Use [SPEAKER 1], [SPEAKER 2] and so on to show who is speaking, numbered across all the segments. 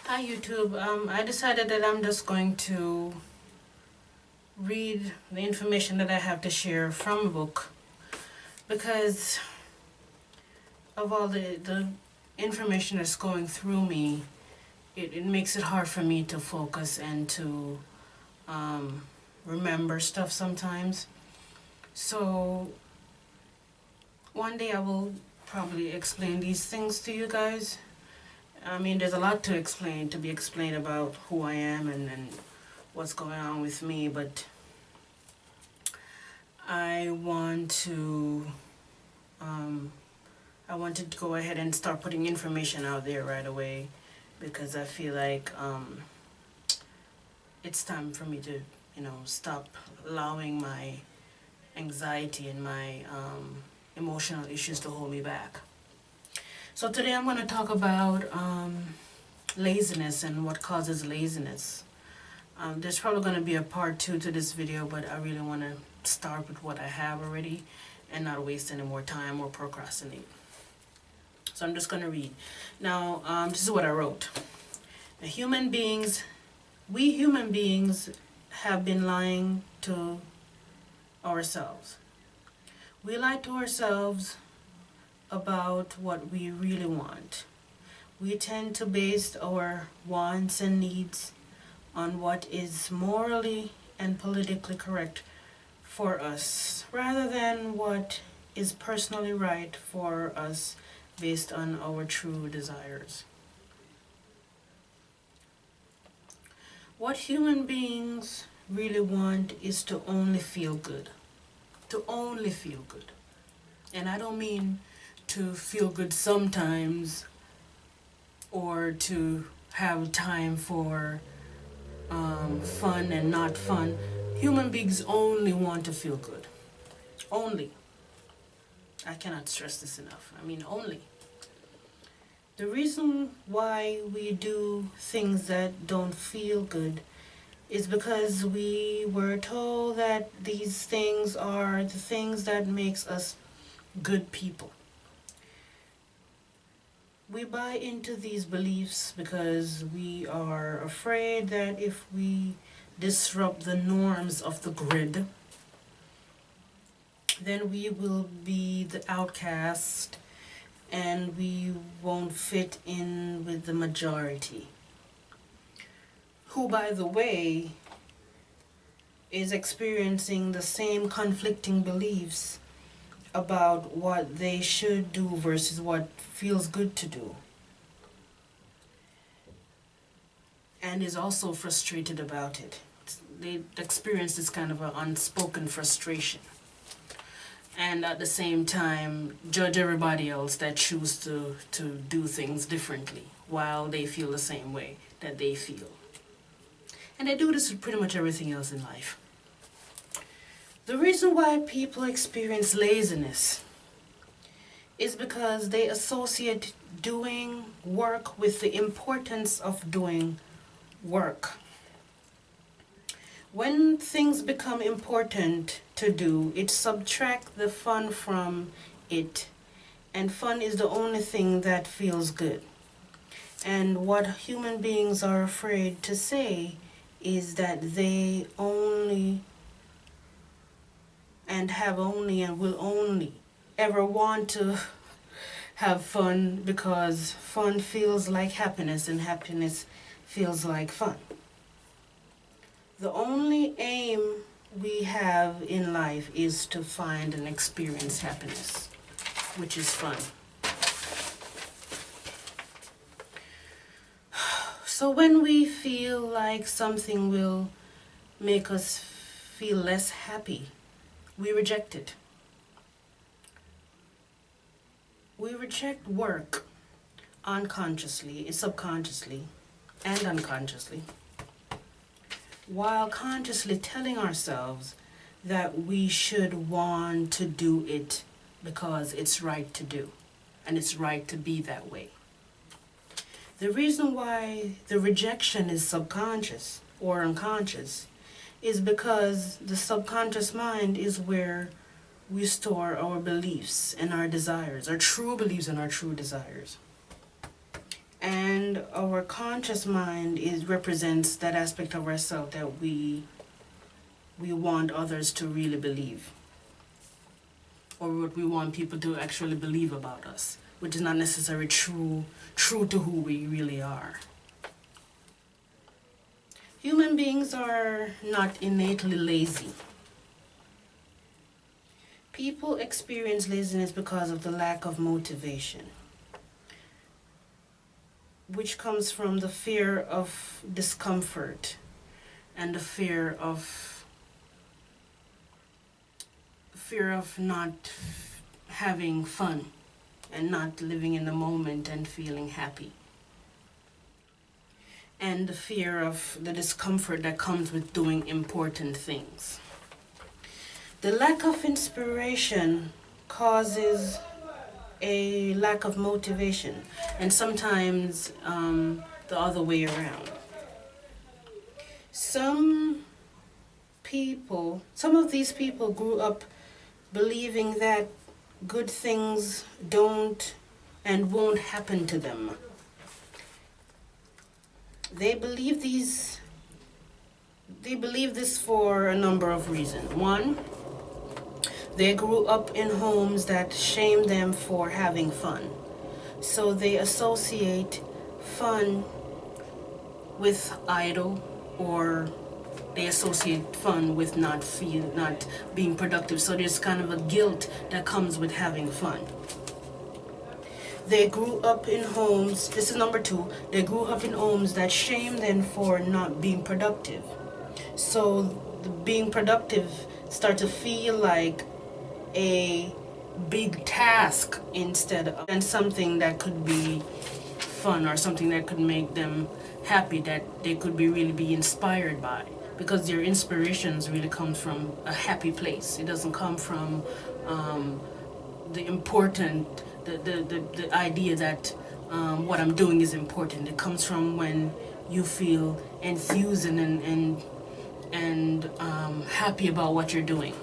[SPEAKER 1] Hi YouTube. I decided that I'm just going to read the information that I have to share from a book because of all the information that's going through me. It makes it hard for me to focus and to remember stuff sometimes. So one day I will probably explain these things to you guys. I mean, there's a lot to be explained about who I am and what's going on with me, but I want to go ahead and start putting information out there right away because I feel like it's time for me to, stop allowing my anxiety and my emotional issues to hold me back. So today I'm going to talk about laziness and what causes laziness. There's probably going to be a part 2 to this video, but I really want to start with what I have already and not waste any more time or procrastinate. So I'm just going to read. Now, this is what I wrote. We human beings have been lying to ourselves. We lie to ourselves about what we really want. We tend to base our wants and needs on what is morally and politically correct for us, rather than what is personally right for us based on our true desires. What human beings really want is to only feel good. To only feel good. And I don't mean to feel good sometimes or to have time for fun and not fun. Human beings only want to feel good. Only. I cannot stress this enough. I mean, only. The reason why we do things that don't feel good is because we were told that these things are the things that makes us good people. We buy into these beliefs because we are afraid that if we disrupt the norms of the grid, then we will be the outcast and we won't fit in with the majority, who, by the way, is experiencing the same conflicting beliefs about what they should do versus what feels good to do, and is also frustrated about it. They experience this kind of an unspoken frustration, and at the same time judge everybody else that choose to do things differently while they feel the same way that they feel. And they do this with pretty much everything else in life. The reason why people experience laziness is because they associate doing work with the importance of doing work. When things become important to do, it subtracts the fun from it, and fun is the only thing that feels good. And what human beings are afraid to say is that they only and have only and will only ever want to have fun because fun feels like happiness and happiness feels like fun. The only aim we have in life is to find and experience happiness, which is fun. So when we feel like something will make us feel less happy, we reject it. We reject work unconsciously, subconsciously, and unconsciously, while consciously telling ourselves that we should want to do it because it's right to do, and it's right to be that way. The reason why the rejection is subconscious or unconscious is because the subconscious mind is where we store our beliefs and our desires, our true beliefs and our true desires. And And our conscious mind represents that aspect of ourselves that we want others to really believe, or what we want people to actually believe about us, which is not necessarily true to who we really are. Human beings are not innately lazy. People experience laziness because of the lack of motivation, which comes from the fear of discomfort and the fear of not having fun and not living in the moment and feeling happy, and the fear of the discomfort that comes with doing important things. The lack of inspiration causes a lack of motivation, and sometimes the other way around. Some of these people grew up believing that good things don't and won't happen to them. They believe this for a number of reasons. One, they grew up in homes that shame them for having fun. So they associate fun with idle, or they associate fun with not being productive. So there's kind of a guilt that comes with having fun. They grew up in homes, this is number two, they grew up in homes that shame them for not being productive. So being productive start to feel like a big task instead of and something that could be fun, or something that could make them happy, that they could really be inspired by, because their inspirations really come from a happy place. It doesn't come from the idea that what I'm doing is important. It comes from when you feel enthused and happy about what you're doing.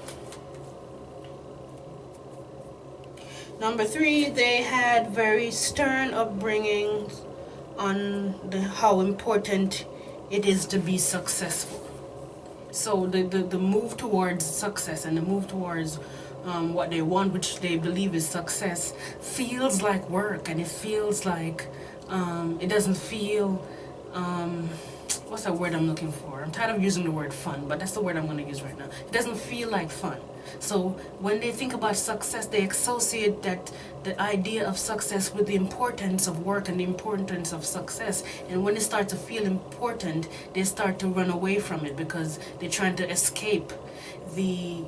[SPEAKER 1] Number three, they had very stern upbringings on how important it is to be successful. So the move towards success and the move towards what they want, which they believe is success, feels like work, and it feels like it doesn't feel what's that word I'm looking for? I'm tired of using the word fun, but that's the word I'm going to use right now. It doesn't feel like fun. So when they think about success, they associate the idea of success with the importance of work and the importance of success. And when it starts to feel important, they start to run away from it, because they're trying to escape the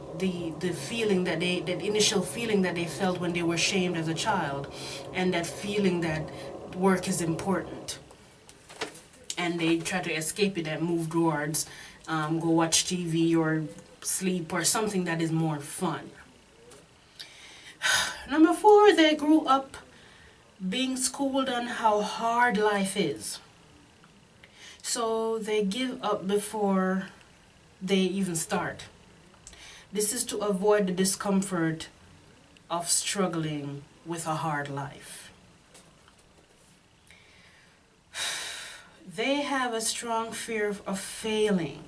[SPEAKER 1] feeling that initial feeling that they felt when they were shamed as a child, and that feeling that work is important. And they try to escape it and move towards go watch TV or sleep or something that is more fun. Number four, they grew up being schooled on how hard life is. So they give up before they even start. This is to avoid the discomfort of struggling with a hard life. They have a strong fear of failing.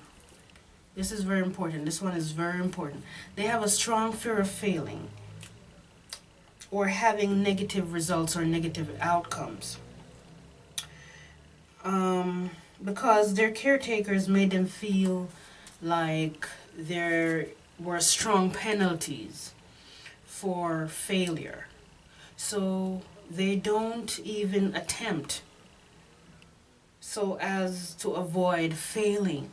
[SPEAKER 1] This is very important. This one is very important. They have a strong fear of failing, or having negative results or negative outcomes. Because their caretakers made them feel like there were strong penalties for failure. So they don't even attempt so as to avoid failing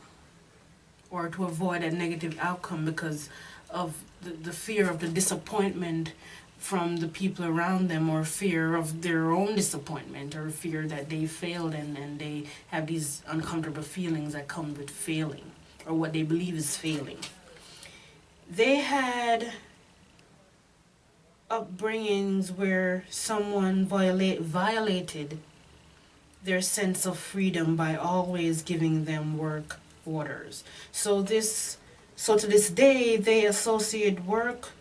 [SPEAKER 1] or to avoid a negative outcome, because of the fear of the disappointment from the people around them, or fear of their own disappointment, or fear that they failed and they have these uncomfortable feelings that come with failing, or what they believe is failing. They had upbringings where someone violated their sense of freedom by always giving them work orders. So to this day, they associate work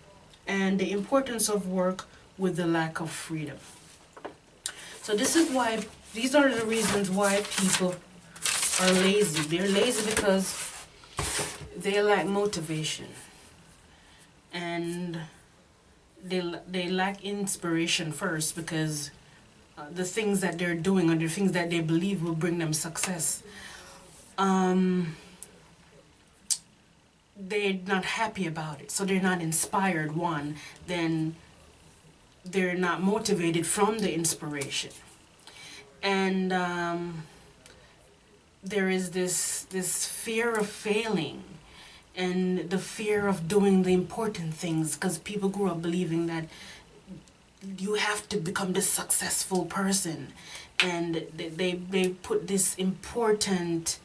[SPEAKER 1] and the importance of work with the lack of freedom. So this is why These are the reasons why people are lazy. They're lazy because they lack motivation, and they lack inspiration first, because the things that they're doing or the things that they believe will bring them success, they're not happy about it, so they're not inspired. One, then they're not motivated from the inspiration, and there is this fear of failing, and the fear of doing the important things, because people grew up believing that you have to become this successful person, and they put this important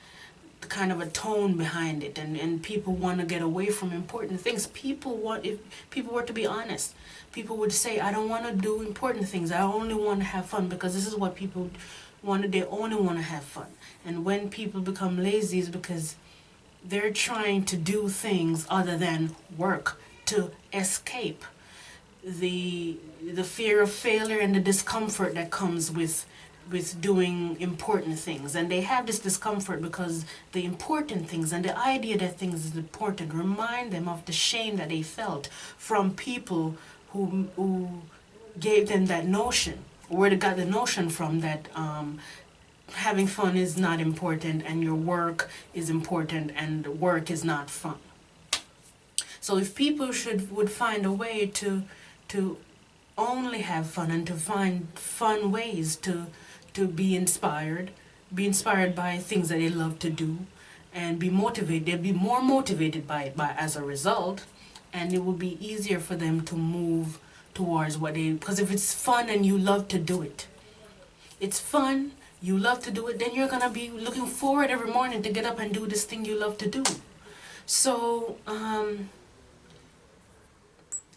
[SPEAKER 1] kind of a tone behind it, and people want to get away from important things. If people were to be honest, people would say, I don't want to do important things, I only want to have fun, because this is what people want. They only want to have fun. And when people become lazy, is because they're trying to do things other than work to escape the fear of failure and the discomfort that comes with doing important things. And they have this discomfort because the important things and the idea that things is important remind them of the shame that they felt from people who gave them that notion, or where they got the notion from, that having fun is not important and your work is important and work is not fun. So if people would find a way to only have fun, and to find fun ways to be inspired by things that they love to do, and be motivated, they'll be more motivated by it as a result, and it will be easier for them to move towards what they, because if it's fun and you love to do it, it's fun, you love to do it, then you're gonna be looking forward every morning to get up and do this thing you love to do. So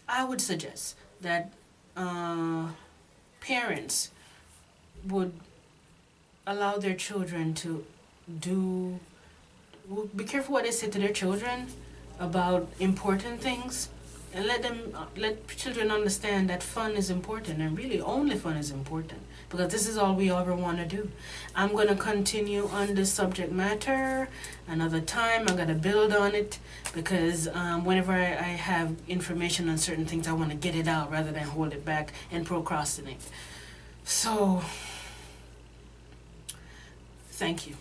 [SPEAKER 1] I would suggest that parents would allow their children to be careful what they say to their children about important things, and let children understand that fun is important, and really only fun is important, because this is all we ever want to do. I'm going to continue on this subject matter another time. I'm going to build on it, because whenever I have information on certain things, I want to get it out rather than hold it back and procrastinate. So thank you.